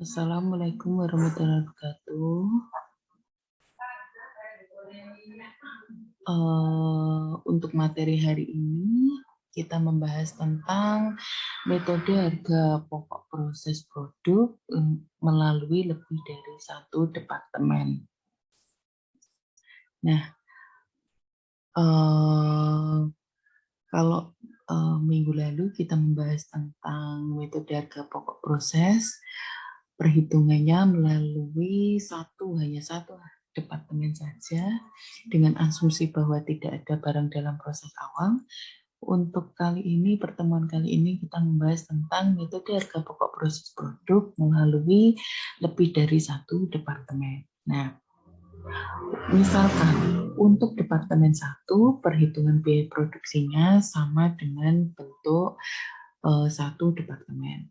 Assalamualaikum warahmatullahi wabarakatuh. Untuk materi hari ini kita membahas tentang metode harga pokok proses produk melalui lebih dari satu departemen. Nah, kalau minggu lalu kita membahas tentang metode harga pokok proses, perhitungannya melalui hanya satu departemen saja dengan asumsi bahwa tidak ada barang dalam proses awal. Untuk pertemuan kali ini kita membahas tentang metode harga pokok proses produk melalui lebih dari satu departemen. Nah, misalkan untuk departemen 1 perhitungan biaya produksinya sama dengan bentuk satu departemen.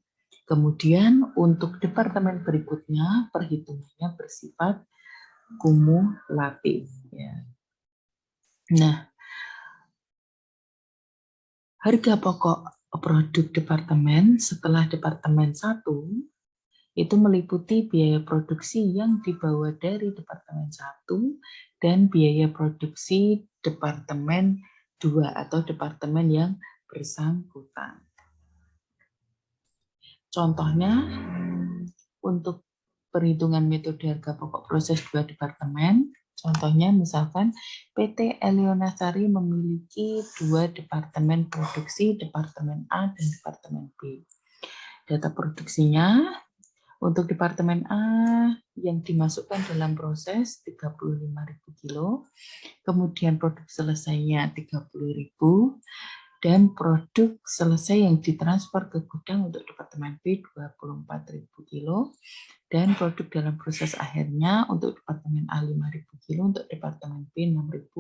Kemudian untuk departemen berikutnya perhitungannya bersifat kumulatif. Ya. Nah, harga pokok produk departemen setelah departemen 1 itu meliputi biaya produksi yang dibawa dari departemen 1 dan biaya produksi departemen 2 atau departemen yang bersangkutan. Contohnya, untuk perhitungan metode harga pokok proses 2 departemen, contohnya misalkan PT Elionasari memiliki 2 departemen produksi, departemen A dan departemen B. Data produksinya untuk departemen A yang dimasukkan dalam proses 35.000 kilo, kemudian produk selesainya 30.000, dan produk selesai yang ditransfer ke gudang untuk departemen B 24.000 kilo, dan produk dalam proses akhirnya untuk departemen A 5.000 kilo, untuk departemen B 6.000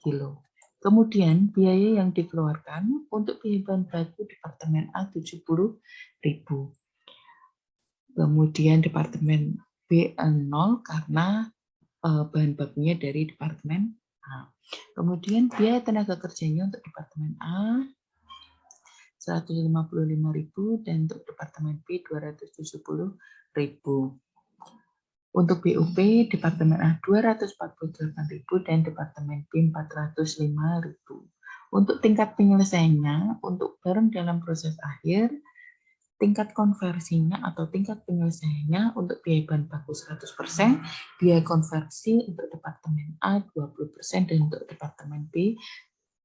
kilo. Kemudian biaya yang dikeluarkan untuk biaya bahan baku departemen A 70.000. Kemudian departemen B 0 karena bahan bakunya dari departemen A. Kemudian biaya tenaga kerjanya untuk departemen A 155.000 dan untuk departemen B 270.000. Untuk BUP departemen A 248.000 dan departemen B 405.000. Untuk tingkat penyelesaiannya untuk barang dalam proses akhir, tingkat konversinya atau tingkat penyelesaiannya untuk biaya bahan baku 100%, biaya konversi untuk departemen A 20% dan untuk departemen B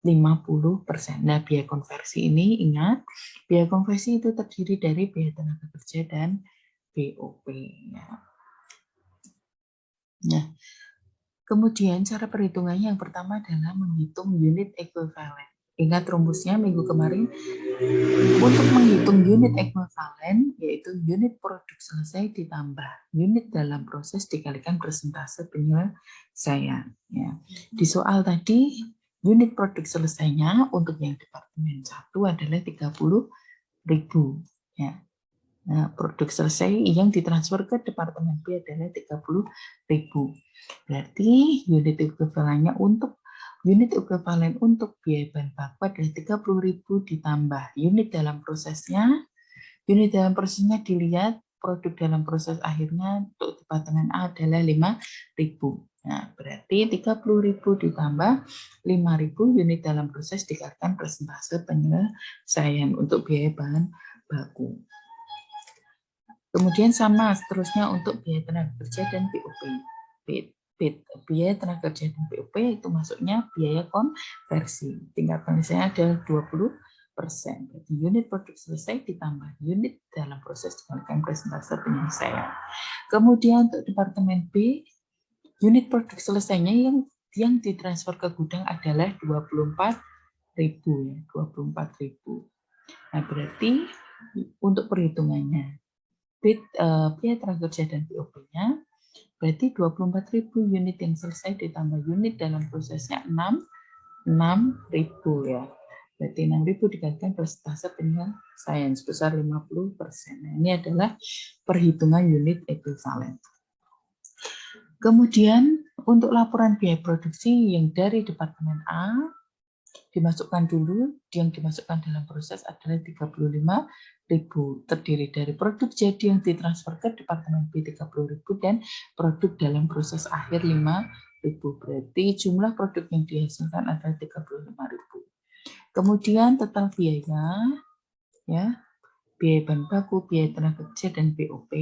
50%. Nah, biaya konversi ini ingat, biaya konversi itu terdiri dari biaya tenaga kerja dan BOP. Nah, kemudian cara perhitungannya yang pertama adalah menghitung unit ekuivalen. Ingat rumusnya minggu kemarin, untuk menghitung unit ekuivalen, yaitu unit produk selesai ditambah unit dalam proses dikalikan persentase penyelesaian. Ya. Di soal tadi, unit produk selesainya untuk yang departemen 1 adalah 30.000. Ya. Nah, produk selesai yang ditransfer ke departemen B adalah 30.000. Berarti unit ekuivalen untuk biaya bahan baku adalah 30.000 ditambah unit dalam prosesnya. Unit dalam prosesnya dilihat produk dalam proses akhirnya untuk departemen A adalah 5.000. Nah, berarti 30.000 ditambah 5.000 unit dalam proses dikalikan persentase penyelesaian untuk biaya bahan baku. Kemudian sama seterusnya untuk biaya tenaga kerja dan BOP. Biaya tenaga kerja dan BOP itu masuknya biaya konversi. Tingkat penyelesaiannya adalah 20%. Jadi unit produk selesai ditambah unit dalam proses dikalikan persentase penyelesaian. Kemudian untuk departemen B, unit produk selesainya yang ditransfer ke gudang adalah 24.000. Nah, berarti untuk perhitungannya biaya tenaga kerja dan BOP-nya berarti 24.000 unit yang selesai ditambah unit dalam prosesnya 6.000 ya. Berarti 6.000 dikalikan persentase penyelesaian sebesar 50%. Nah, ini adalah perhitungan unit ekuivalen. Kemudian untuk laporan biaya produksi yang dari departemen A Dimasukkan dulu, yang dimasukkan dalam proses adalah 35.000, terdiri dari produk jadi yang ditransfer ke Departemen B 30.000 dan produk dalam proses akhir 5.000. Berarti jumlah produk yang dihasilkan adalah 35.000. Kemudian total biaya, ya, biaya bahan baku, biaya tenaga kerja, dan BOP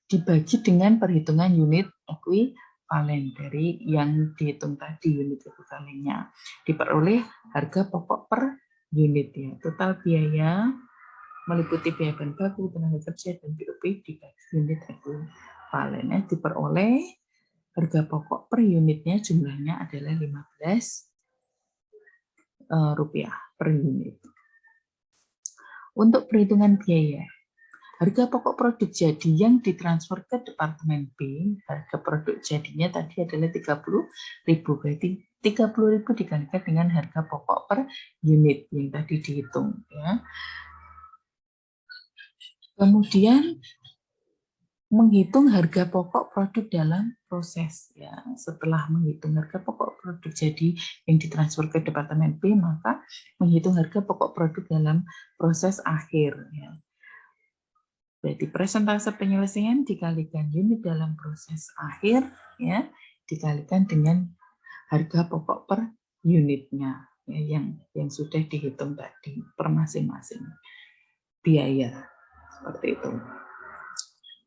dibagi dengan perhitungan unit ekuivalen dari yang dihitung tadi, unit ekuivalennya diperoleh harga pokok per unit, ya. Total biaya meliputi biaya bahan baku, tenaga kerja, dan BOP dibagi unit ekuivalennya diperoleh harga pokok per unitnya jumlahnya adalah 15 rupiah per unit. Untuk perhitungan biaya, harga pokok produk jadi yang ditransfer ke Departemen B, harga produk jadinya tadi adalah 30.000, berarti 30.000 dikalikan dengan harga pokok per unit yang tadi dihitung, ya. Kemudian menghitung harga pokok produk dalam proses, ya. Setelah menghitung harga pokok produk jadi yang ditransfer ke Departemen B, maka menghitung harga pokok produk dalam proses akhir, ya. Berarti persentase penyelesaian dikalikan unit dalam proses akhir, ya, dikalikan dengan harga pokok per unitnya, ya, yang sudah dihitung tadi per masing-masing biaya, seperti itu.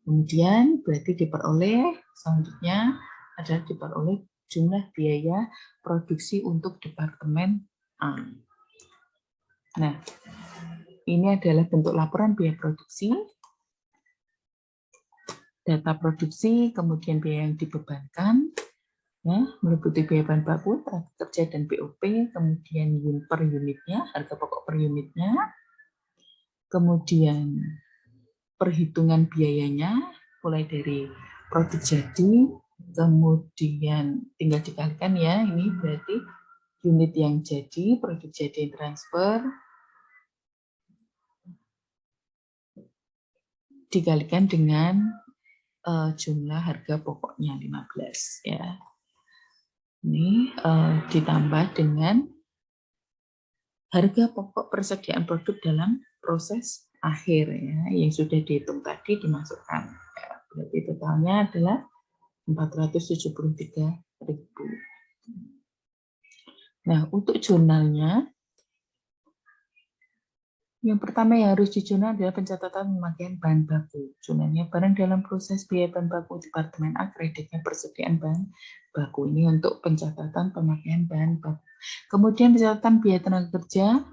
Kemudian berarti diperoleh, selanjutnya adalah diperoleh jumlah biaya produksi untuk Departemen A. Nah, ini adalah bentuk laporan biaya produksi, data produksi, kemudian biaya yang dibebankan, ya, meliputi biaya bahan baku, tenaga kerja, dan BOP, kemudian per unitnya, harga pokok per unitnya, kemudian perhitungan biayanya, mulai dari produk jadi, kemudian tinggal dikalikan, ya, ini berarti unit yang jadi, produk jadi yang transfer, dikalikan dengan jumlah harga pokoknya 15, ya. Ini ditambah dengan harga pokok persediaan produk dalam proses akhir, ya, yang sudah dihitung tadi dimasukkan. Ya, berarti totalnya adalah 473.000. Nah, untuk jurnalnya, yang pertama yang harus dijurnal adalah pencatatan pemakaian bahan baku. Jurnalnya barang dalam proses biaya bahan baku Departemen A, kreditnya persediaan bahan baku. Ini untuk pencatatan pemakaian bahan baku. Kemudian pencatatan biaya tenaga kerja.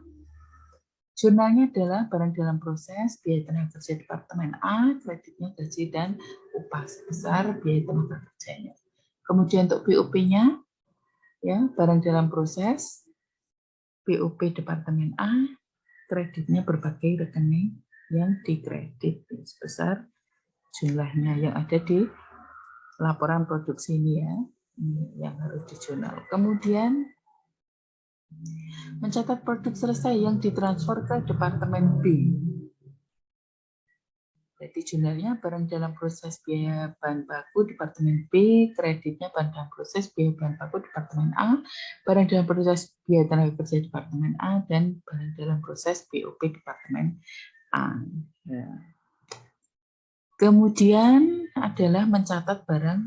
Jurnalnya adalah barang dalam proses biaya tenaga kerja Departemen A, kreditnya gaji dan upah sebesar biaya tenaga kerjanya. Kemudian untuk BOP-nya, ya, barang dalam proses BOP Departemen A, kreditnya berbagai rekening yang dikredit sebesar jumlahnya yang ada di laporan produksi ini, ya, ini yang harus dijurnal. Kemudian mencatat produk selesai yang ditransfer ke Departemen B. Jadi jurnalnya barang dalam proses biaya bahan baku Departemen B, kreditnya barang dalam proses biaya bahan baku Departemen A, barang dalam proses biaya tenaga kerja Departemen A, dan barang dalam proses BOP Departemen A. Ya. Kemudian adalah mencatat barang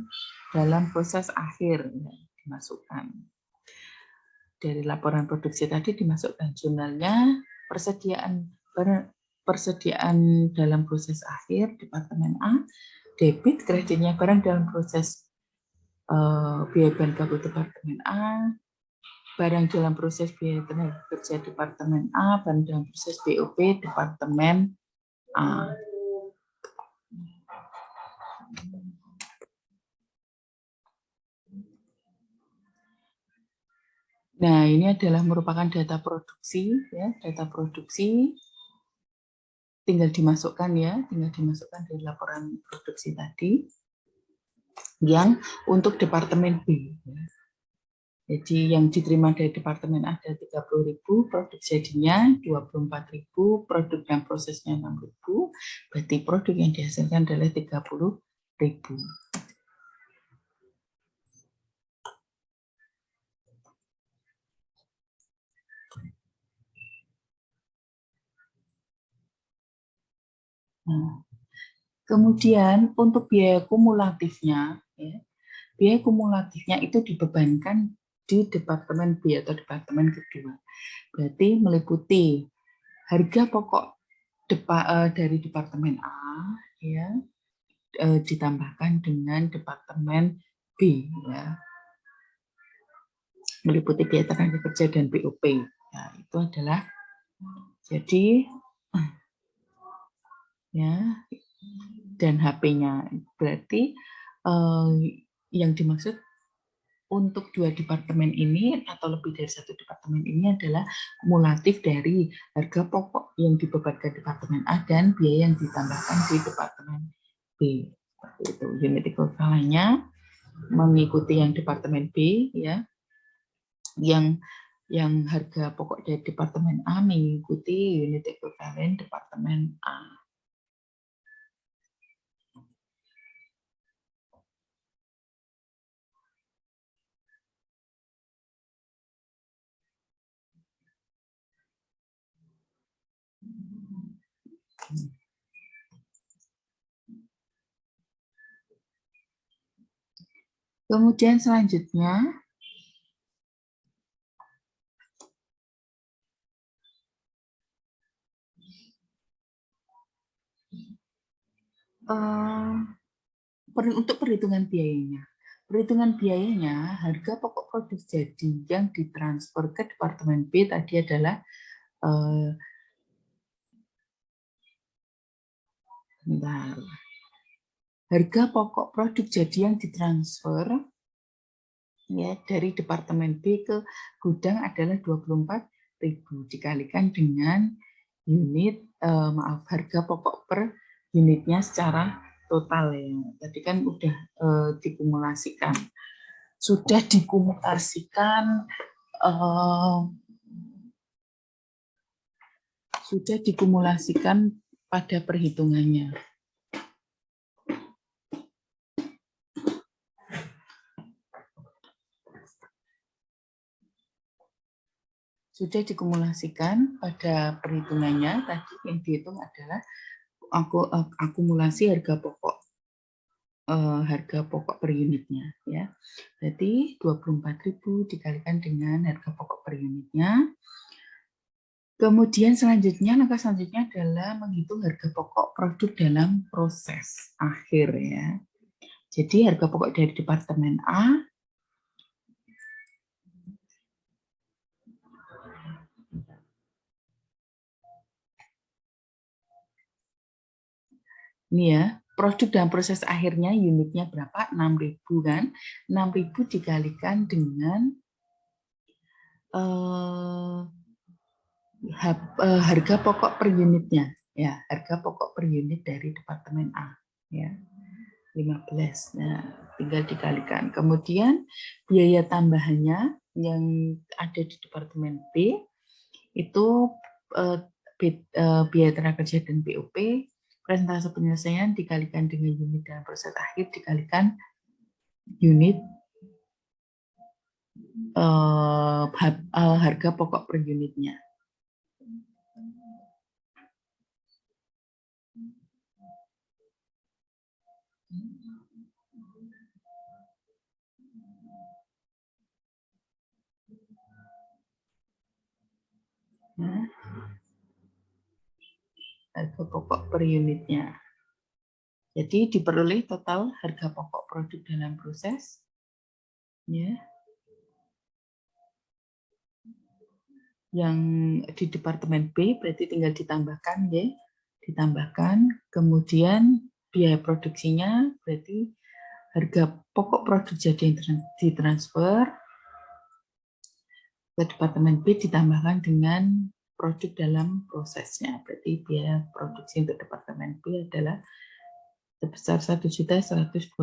dalam proses akhir, ya, dimasukkan. Dari laporan produksi tadi dimasukkan jurnalnya, persediaan dalam proses akhir Departemen A, debit kreditnya barang dalam proses biaya bahan baku Departemen A, barang dalam proses biaya tenaga kerja Departemen A, barang dalam proses BOP Departemen A. Nah, ini adalah merupakan data produksi, ya, data produksi tinggal dimasukkan, ya, tinggal dimasukkan dari laporan produksi tadi yang untuk Departemen B. Ya. Jadi yang diterima dari Departemen A ada 30.000, produk jadinya 24.000, produk dan prosesnya 6.000, berarti produk yang dihasilkan adalah 30.000. Nah, kemudian untuk biaya kumulatifnya, ya, biaya kumulatifnya itu dibebankan di departemen B atau departemen kedua. Berarti meliputi harga pokok dari departemen A, ya, ditambahkan dengan departemen B, ya, meliputi biaya tenaga kerja dan BOP. Nah, itu adalah jadi ya, dan HP-nya. Berarti yang dimaksud untuk dua departemen ini atau lebih dari satu departemen ini adalah kumulatif dari harga pokok yang dibebankan departemen A dan biaya yang ditambahkan di departemen B. Seperti itu. Unit equivalent-nya mengikuti yang departemen B, ya, yang harga pokok dari departemen A mengikuti unit equivalent departemen A. Kemudian selanjutnya untuk perhitungan biayanya. Perhitungan biayanya, harga pokok produk jadi yang ditransfer ke departemen B tadi adalah harga pokok produk jadi yang ditransfer, ya, dari departemen B ke gudang adalah 24.000 dikalikan dengan unit harga pokok per unitnya secara total, ya. Tadi kan udah dikumulasikan. Sudah dikumulasikan pada perhitungannya. Sudah dikumulasikan pada perhitungannya. Tadi yang dihitung adalah akumulasi harga pokok per unitnya, ya. Berarti 24.000 dikalikan dengan harga pokok per unitnya. Kemudian langkah selanjutnya adalah menghitung harga pokok produk dalam proses akhir, ya. Jadi harga pokok dari departemen A ini, ya, produk dalam proses akhirnya unitnya berapa? 6.000 kan? 6.000 dikalikan dengan harga pokok per unitnya, ya, harga pokok per unit dari departemen A, ya, 15. Nah, tinggal dikalikan. Kemudian biaya tambahannya yang ada di departemen B itu biaya tenaga kerja dan BOP, presentase penyelesaian dikalikan dengan unit dalam proses akhir dikalikan unit harga pokok per unitnya. Nah, harga pokok per unitnya. Jadi diperoleh total harga pokok produk dalam proses, ya, yang di departemen B berarti tinggal ditambahkan, ya, ditambahkan. Kemudian biaya produksinya berarti harga pokok produk jadi yang ditransfer ke departemen B ditambahkan dengan produk dalam prosesnya. Berarti biaya produksi untuk departemen B adalah sebesar 1.125.000.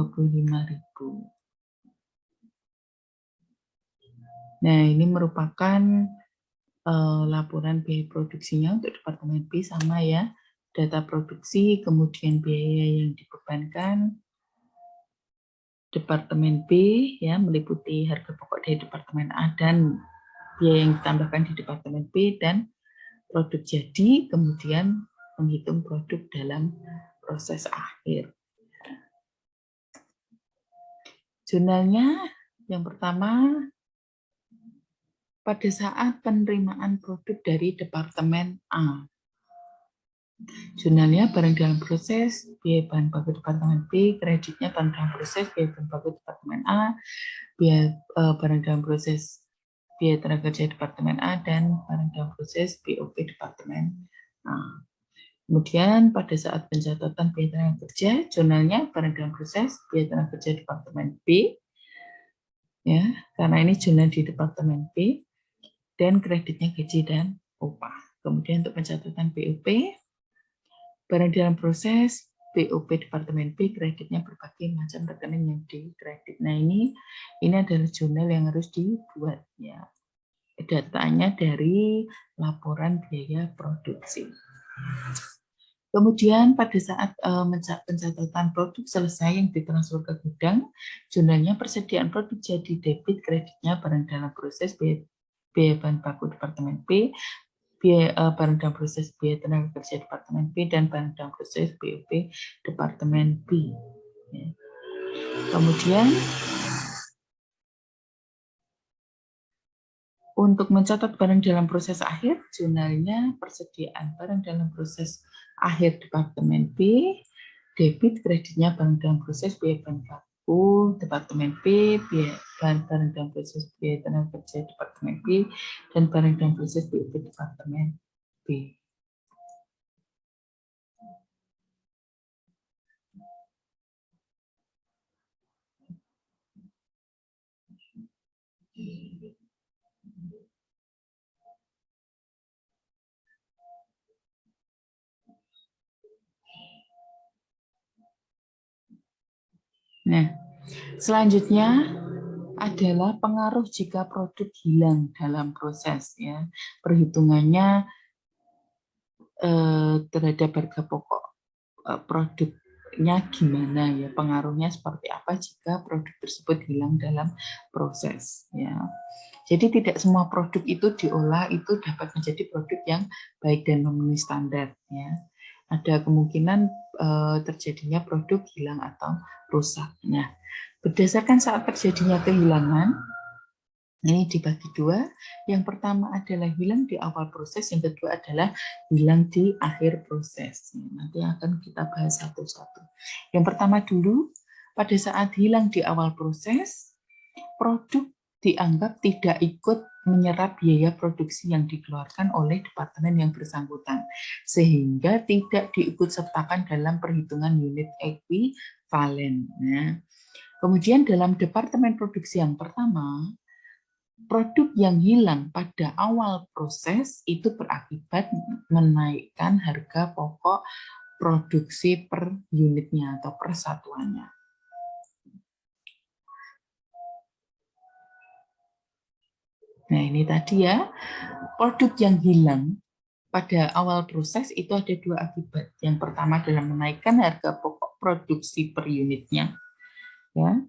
Nah, ini merupakan laporan biaya produksinya untuk departemen B, sama, ya, data produksi, kemudian biaya yang dibebankan departemen B, ya, meliputi harga pokok dari departemen A dan biaya yang ditambahkan di departemen B dan produk jadi, kemudian menghitung produk dalam proses akhir. Jurnalnya yang pertama, pada saat penerimaan produk dari Departemen A. Jurnalnya barang dalam proses, biaya bahan baku Departemen B, kreditnya barang dalam proses, biaya bahan baku Departemen A, biaya barang dalam proses, biaya tenaga kerja Departemen A, dan barang dalam proses BOP Departemen A. Kemudian pada saat pencatatan biaya tenaga kerja, jurnalnya barang dalam proses, biaya tenaga kerja Departemen B, ya, karena ini jurnal di Departemen B, dan kreditnya gaji dan upah. Kemudian untuk pencatatan BOP, barang dalam proses, BOP Departemen B, kreditnya berbagai macam rekening yang dikredit. Nah ini adalah jurnal yang harus dibuat, ya. Datanya dari laporan biaya produksi. Kemudian pada saat pencatatan produk selesai yang ditransfer ke gudang, jurnalnya persediaan produk jadi debit, kreditnya barang dalam proses, biaya bahan baku Departemen B, biaya barang dalam proses biaya tenaga kerja Departemen B, dan barang dalam proses BOP Departemen B. Ya. Kemudian untuk mencatat barang dalam proses akhir, jurnalnya persediaan barang dalam proses akhir Departemen B, debit, kreditnya barang dalam proses biaya bahan baku Departemen B, biaya barang dalam proses biaya tenaga kerja Departemen B, dan barang dalam proses BOP Departemen B. Nah, selanjutnya adalah pengaruh jika produk hilang dalam proses, ya. Perhitungannya terhadap harga pokok produknya gimana, ya, pengaruhnya seperti apa jika produk tersebut hilang dalam proses, ya. Jadi tidak semua produk itu diolah itu dapat menjadi produk yang baik dan memenuhi standar, ya. Ada kemungkinan terjadinya produk hilang atau rusak. Nah, berdasarkan saat terjadinya kehilangan, ini dibagi dua. Yang pertama adalah hilang di awal proses, yang kedua adalah hilang di akhir proses. Nanti akan kita bahas satu-satu. Yang pertama dulu, pada saat hilang di awal proses, produk dianggap tidak ikut menyerap biaya produksi yang dikeluarkan oleh departemen yang bersangkutan, sehingga tidak diikutsertakan dalam perhitungan unit ekuivalen. Nah, kemudian dalam departemen produksi yang pertama, produk yang hilang pada awal proses itu berakibat menaikkan harga pokok produksi per unitnya atau per satuannya. Nah, ini tadi ya, produk yang hilang pada awal proses itu ada dua akibat. Yang pertama adalah menaikkan harga pokok produksi per unitnya, ya,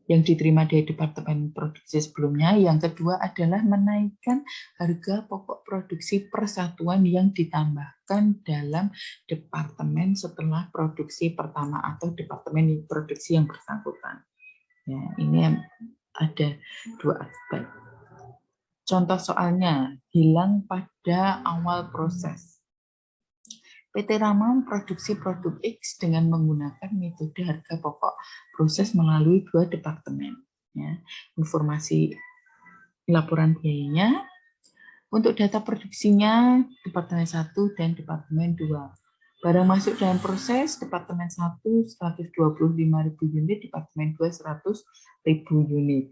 yang diterima dari departemen produksi sebelumnya. Yang kedua adalah menaikkan harga pokok produksi per satuan yang ditambahkan dalam departemen setelah produksi pertama atau departemen produksi yang bersangkutan. Ya, ini ada dua akibat. Contoh soalnya, hilang pada awal proses. PT Rama memproduksi produk X dengan menggunakan metode harga pokok proses melalui dua departemen. Ya. Informasi laporan biayanya, untuk data produksinya Departemen 1 dan Departemen 2. Barang masuk dalam proses, Departemen 1 125.000 unit, Departemen 2 100.000 unit.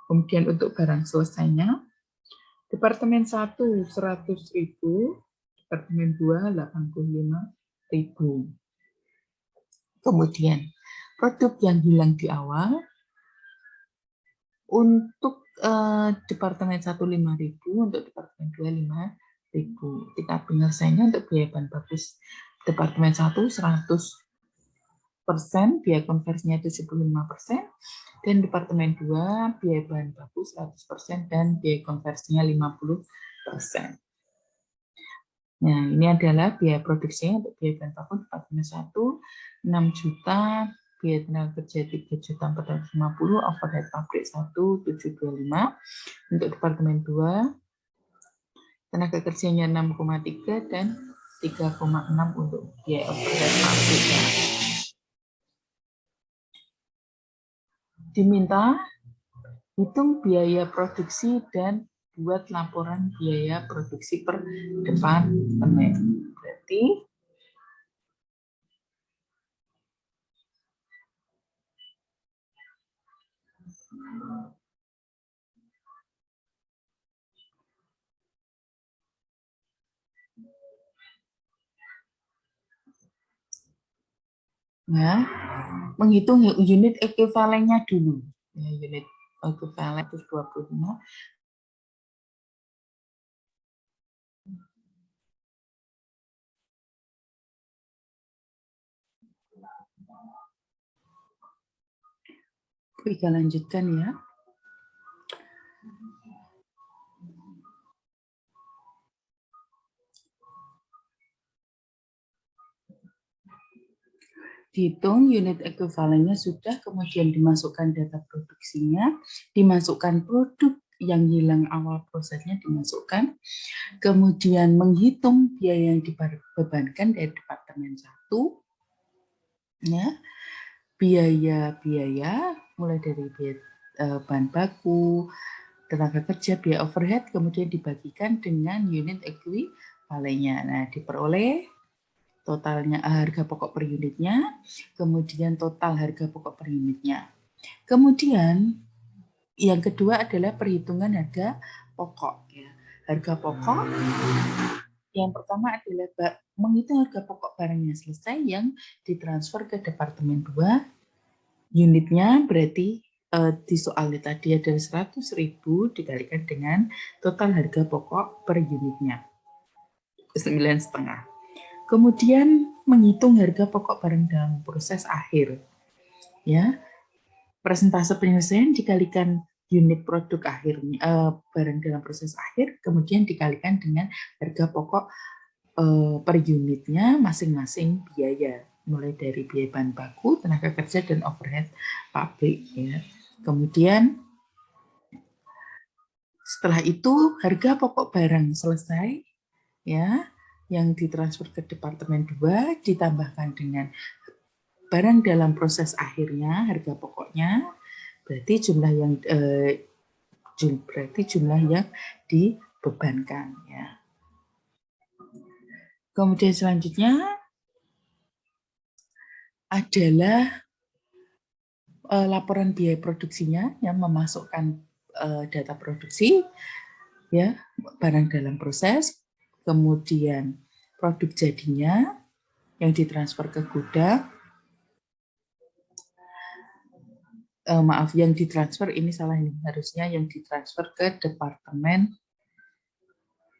Kemudian untuk barang selesainya, Departemen 1 100.000, Departemen 2 85.000. Kemudian produk yang hilang di awal, untuk Departemen 1 5.000, untuk Departemen 2 5.000. Kita penyelesaiannya untuk biaya bahan baku Departemen 1 100%, biaya konversinya 75%, dan Departemen 2 biaya bahan baku 100% dan biaya konversinya 50%. Nah, ini adalah biaya produksinya untuk biaya bahan baku Departemen 1, 6 juta, biaya tenaga kerja 3.450.000, overhead pabrik 1, 725. Untuk Departemen 2, tenaga kerjanya 6,3 dan 3,6 untuk biaya overhead pabrik. Diminta hitung biaya produksi dan buat laporan biaya produksi per departemen. Berarti ya, menghitung unit ekuivalennya dulu. Ya, unit ekuivalen 25. Kita lanjutkan ya. Dihitung unit ekuivalennya sudah, kemudian dimasukkan data produksinya, dimasukkan produk yang hilang awal prosesnya dimasukkan, kemudian menghitung biaya yang dibebankan dari Departemen 1, ya, biaya-biaya mulai dari biaya bahan baku, tenaga kerja, biaya overhead, kemudian dibagikan dengan unit ekuivalennya. Nah, diperoleh totalnya harga pokok per unitnya, kemudian total harga pokok per unitnya. Kemudian yang kedua adalah perhitungan harga pokok. Ya. Harga pokok yang pertama adalah menghitung harga pokok barangnya selesai yang ditransfer ke Departemen 2. Unitnya berarti di soal tadi ada 100.000 dikalikan dengan total harga pokok per unitnya 9,5. Kemudian menghitung harga pokok barang dalam proses akhir. Ya, persentase penyelesaian dikalikan unit produk akhirnya barang dalam proses akhir, kemudian dikalikan dengan harga pokok per unitnya masing-masing biaya, mulai dari biaya bahan baku, tenaga kerja, dan overhead pabrik. Ya. Kemudian setelah itu harga pokok barang selesai, ya, yang ditransfer ke Departemen 2 ditambahkan dengan barang dalam proses akhirnya, harga pokoknya, berarti jumlah yang dibebankan. Ya. Kemudian selanjutnya adalah laporan biaya produksinya yang memasukkan data produksi, ya, barang dalam proses, kemudian produk jadinya yang ditransfer ke gudang. Maaf, yang ditransfer ini salah, ini harusnya yang ditransfer ke Departemen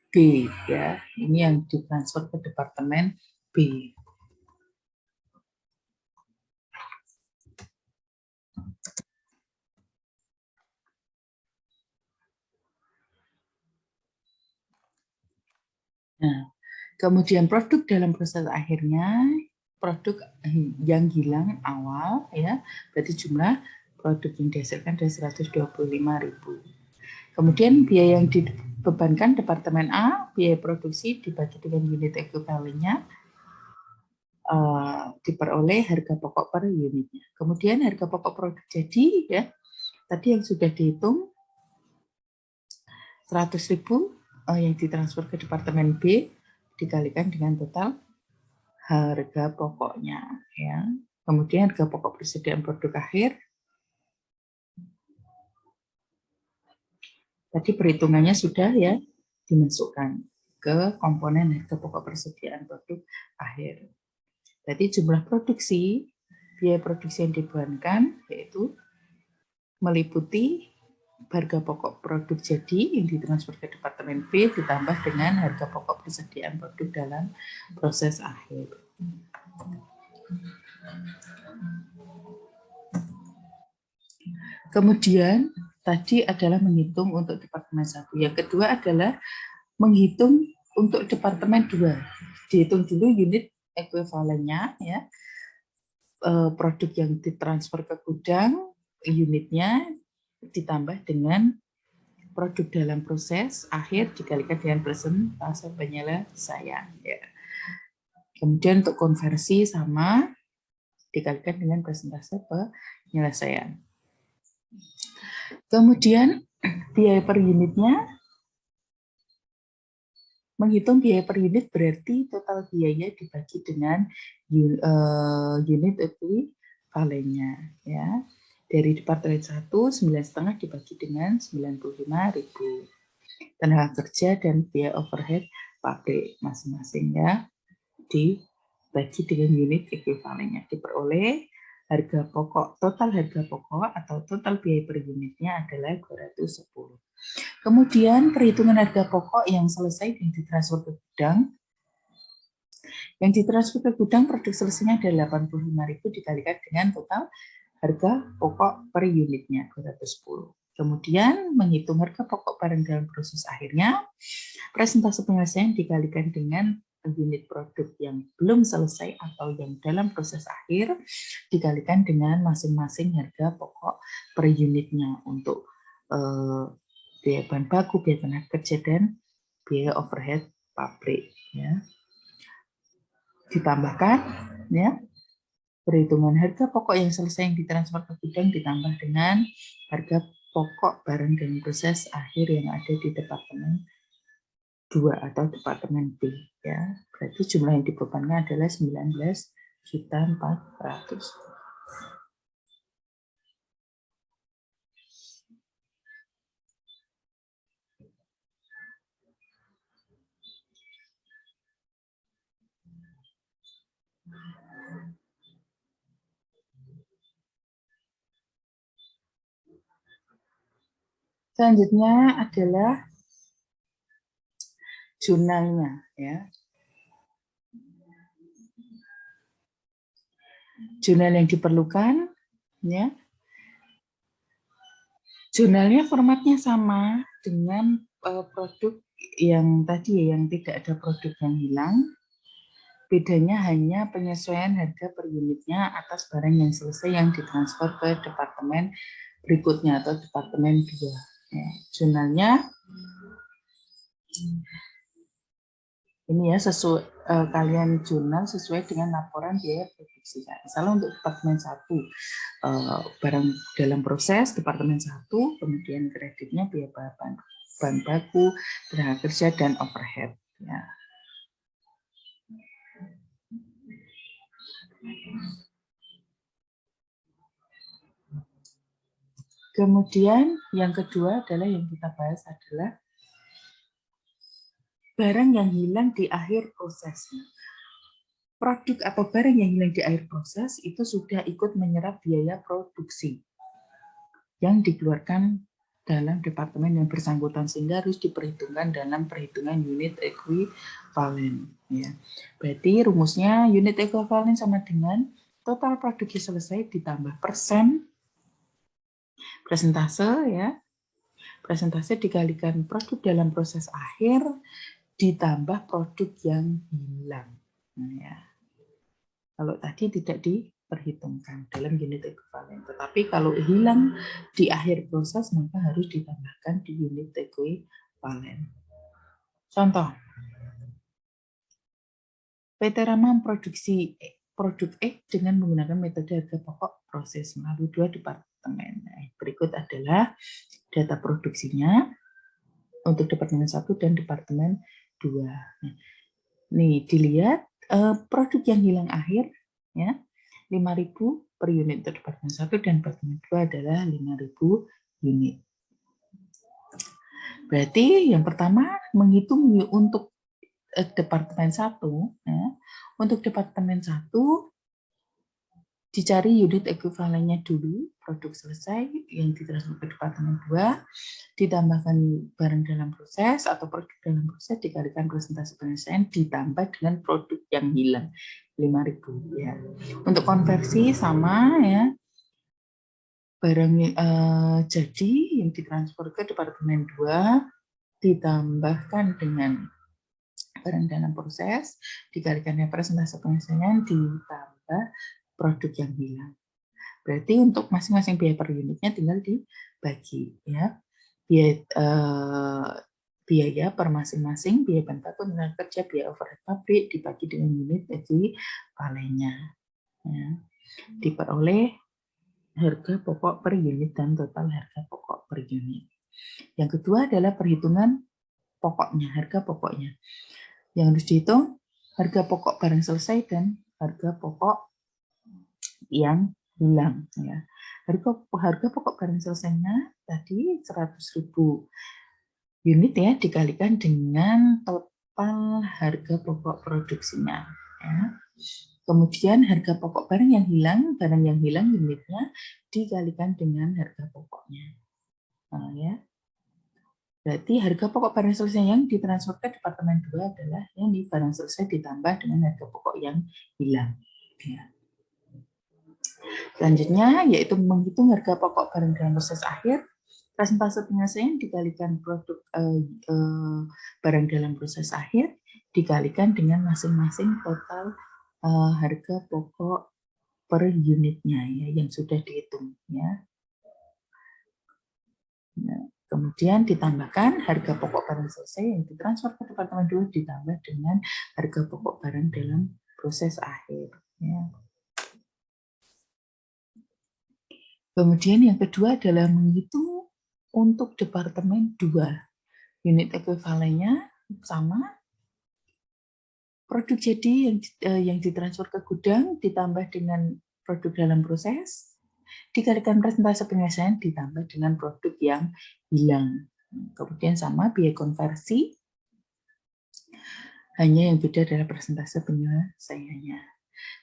B, ya. Ini yang ditransfer ke Departemen B. Nah, kemudian produk dalam proses akhirnya, produk yang hilang awal, ya, berarti jumlah produk yang dihasilkan ada 125.000. Kemudian biaya yang dibebankan Departemen A, biaya produksi dibagi dengan unit ekuivalennya, diperoleh harga pokok per unitnya. Kemudian harga pokok produk jadi, ya, tadi yang sudah dihitung 100.000 yang ditransfer ke Departemen B dikalikan dengan total harga pokoknya, ya. Kemudian harga pokok persediaan produk akhir. Tadi perhitungannya sudah, ya, dimasukkan ke komponen harga pokok persediaan produk akhir. Jadi jumlah produksi, biaya produksi yang dibebankan yaitu meliputi harga pokok produk jadi yang ditransfer ke Departemen B ditambah dengan harga pokok persediaan produk dalam proses akhir. Kemudian tadi adalah menghitung untuk Departemen 1. Yang kedua adalah menghitung untuk departemen 2, dihitung dulu unit ekuivalennya ya. Produk yang ditransfer ke gudang, unitnya ditambah dengan produk dalam proses akhir dikalikan dengan persentase penyelesaian. Ya. Kemudian untuk konversi sama dikalikan dengan persentase penyelesaian. Kemudian biaya per unitnya, menghitung biaya per unit berarti total biaya dibagi dengan unit ekuivalennya. Ya. Dari departemen 1, 9,5 dibagi dengan 95.000. Tenaga kerja dan biaya overhead pabrik masing-masing ya dibagi dengan unit ekuivalennya. Diperoleh harga pokok, total harga pokok atau total biaya per unitnya adalah 210. Kemudian perhitungan harga pokok yang selesai dan ditransfer ke gudang. Yang ditransfer ke gudang produk selesainya adalah 85.000 dikalikan dengan total harga pokok per unitnya 210. Kemudian menghitung harga pokok barang dalam proses akhirnya, presentase penyelesaian dikalikan dengan unit produk yang belum selesai atau yang dalam proses akhir dikalikan dengan masing-masing harga pokok per unitnya untuk biaya bahan baku, biaya tenaga kerja, dan biaya overhead pabrik. Ya. Ditambahkan, ya. Perhitungan harga pokok yang selesai yang ditransfer ke gudang ditambah dengan harga pokok barang dan proses akhir yang ada di departemen 2 atau departemen B. Ya. Berarti jumlah yang dibebankan adalah 19.400.000. Selanjutnya adalah jurnalnya, ya. Jurnal yang diperlukan, ya. Jurnalnya formatnya sama dengan produk yang tadi ya, yang tidak ada produk yang hilang. Bedanya hanya penyesuaian harga per unitnya atas barang yang selesai yang ditransfer ke departemen berikutnya atau departemen 2. Ya, jurnalnya ini ya, sesuai kalian jurnal sesuai dengan laporan biaya produksi. Misalnya untuk departemen 1 barang dalam proses, departemen 1 kemudian kreditnya biaya bahan baku, tenaga kerja, dan overhead. Ya. Kemudian yang kedua adalah yang kita bahas adalah barang yang hilang di akhir prosesnya. Produk atau barang yang hilang di akhir proses itu sudah ikut menyerap biaya produksi yang dikeluarkan dalam departemen yang bersangkutan sehingga harus diperhitungkan dalam perhitungan unit ekuivalen. Ya. Berarti rumusnya unit ekuivalen sama dengan total produksi selesai ditambah persen presentase ya. Presentase dikalikan produk dalam proses akhir ditambah produk yang hilang. Nah, ya. Kalau tadi tidak diperhitungkan dalam unit ekuivalen, tetapi kalau hilang di akhir proses maka harus ditambahkan di unit ekuivalen. Contoh, PT Rama memproduksi produk X dengan menggunakan metode harga pokok proses melalui 2 departemen. Nah, berikut adalah data produksinya untuk departemen 1 dan departemen 2. Nih, dilihat produk yang hilang akhir ya 5.000 per unit untuk departemen 1 dan departemen 2 adalah 5.000 unit. Berarti yang pertama menghitung untuk departemen 1 ya. Untuk departemen 1 dicari unit ekuivalennya dulu, produk selesai yang ditransfer ke departemen 2, ditambahkan barang dalam proses atau produk dalam proses dikalikan presentase penyelesaian ditambah dengan produk yang hilang 5.000 ya. Untuk konversi sama ya. Barang jadi yang ditransfer ke departemen 2 ditambahkan dengan barang dalam proses dikalikan dengan persentase penyelesaian ditambah produk yang hilang. Berarti untuk masing-masing biaya per unitnya tinggal dibagi ya. Biaya per masing-masing, biaya bahan baku, tenaga kerja, biaya overhead pabrik dibagi dengan unit ekuivalennya. Ya. Diperoleh harga pokok per unit dan total harga pokok per unit. Yang kedua adalah perhitungan pokoknya, harga pokoknya. Yang harus dihitung harga pokok barang selesai dan harga pokok yang hilang. Ya. Harga pokok barang selesainya tadi 100.000 unit ya dikalikan dengan total harga pokok produksinya. Ya. Kemudian harga pokok barang yang hilang unitnya dikalikan dengan harga pokoknya. Nah, ya. Berarti harga pokok barang selesai yang ditransfer ke Departemen 2 adalah yang di barang selesai ditambah dengan harga pokok yang hilang. Ya. Selanjutnya yaitu menghitung harga pokok barang dalam proses akhir, persentase penyelesaian dikalikan produk barang dalam proses akhir dikalikan dengan masing-masing total harga pokok per unitnya ya yang sudah dihitung ya. Nah, kemudian ditambahkan harga pokok barang selesai yang ditransfer ke Departemen 2 ditambah dengan harga pokok barang dalam proses akhir. Ya. Kemudian yang kedua adalah menghitung untuk Departemen 2. Unit ekuivalennya sama. Produk jadi yang ditransfer ke gudang ditambah dengan produk dalam proses, dikalikan persentase penyelesaian ditambah dengan produk yang hilang. Kemudian sama biaya konversi, hanya yang beda adalah persentase penyelesaiannya.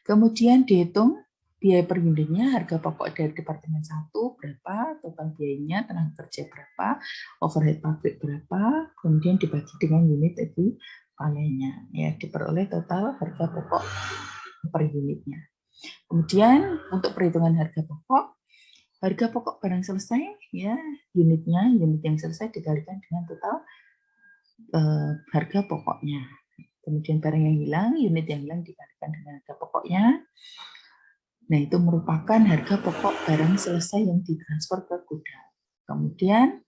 Kemudian dihitung biaya per unitnya, harga pokok dari Departemen 1 berapa, total biayanya, tenaga kerja berapa, overhead pabrik berapa, kemudian dibagi dengan unit ekuivalennya. Ya, diperoleh total harga pokok per unitnya. Kemudian untuk perhitungan harga pokok barang selesai ya unit yang selesai dikalikan dengan total harga pokoknya. Kemudian barang yang hilang, unit yang hilang dikalikan dengan harga pokoknya. Nah, itu merupakan harga pokok barang selesai yang ditransfer ke gudang. Kemudian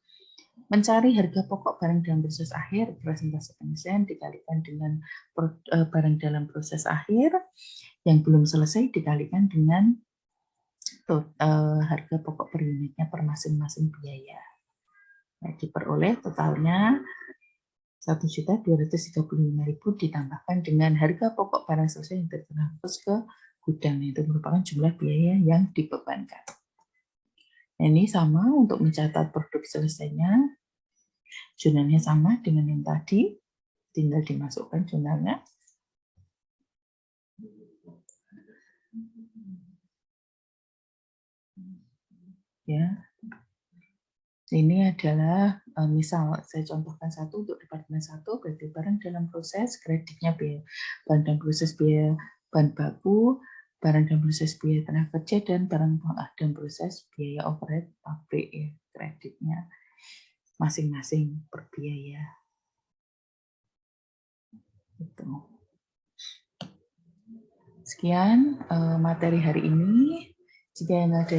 mencari harga pokok barang dalam proses akhir, persentase penyelesaian dikalikan dengan barang dalam proses akhir yang belum selesai dikalikan dengan harga pokok per unitnya per masing-masing biaya. Nah, diperoleh totalnya 1.235.000 ditambahkan dengan harga pokok barang selesai yang terhapus ke gudang. Itu merupakan jumlah biaya yang dibebankan. Nah, ini sama untuk mencatat produk selesainya. Jurnalnya sama dengan yang tadi, tinggal dimasukkan jurnalnya. Ya. Ini adalah misal saya contohkan satu untuk Departemen 1, berarti barang dalam proses kreditnya biaya bahan dalam proses biaya bahan baku, barang dalam proses biaya tenaga kerja, dan barang dalam proses biaya overhead pabrik ya, kreditnya masing-masing per biaya. Gitu. Sekian materi hari ini. Jika yang ada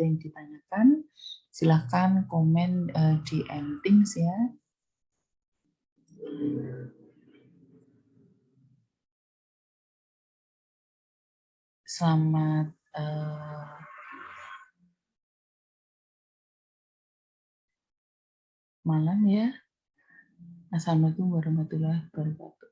yang ditanyakan, silakan komen di Teams ya. Selamat malam ya. Assalamualaikum warahmatullahi wabarakatuh.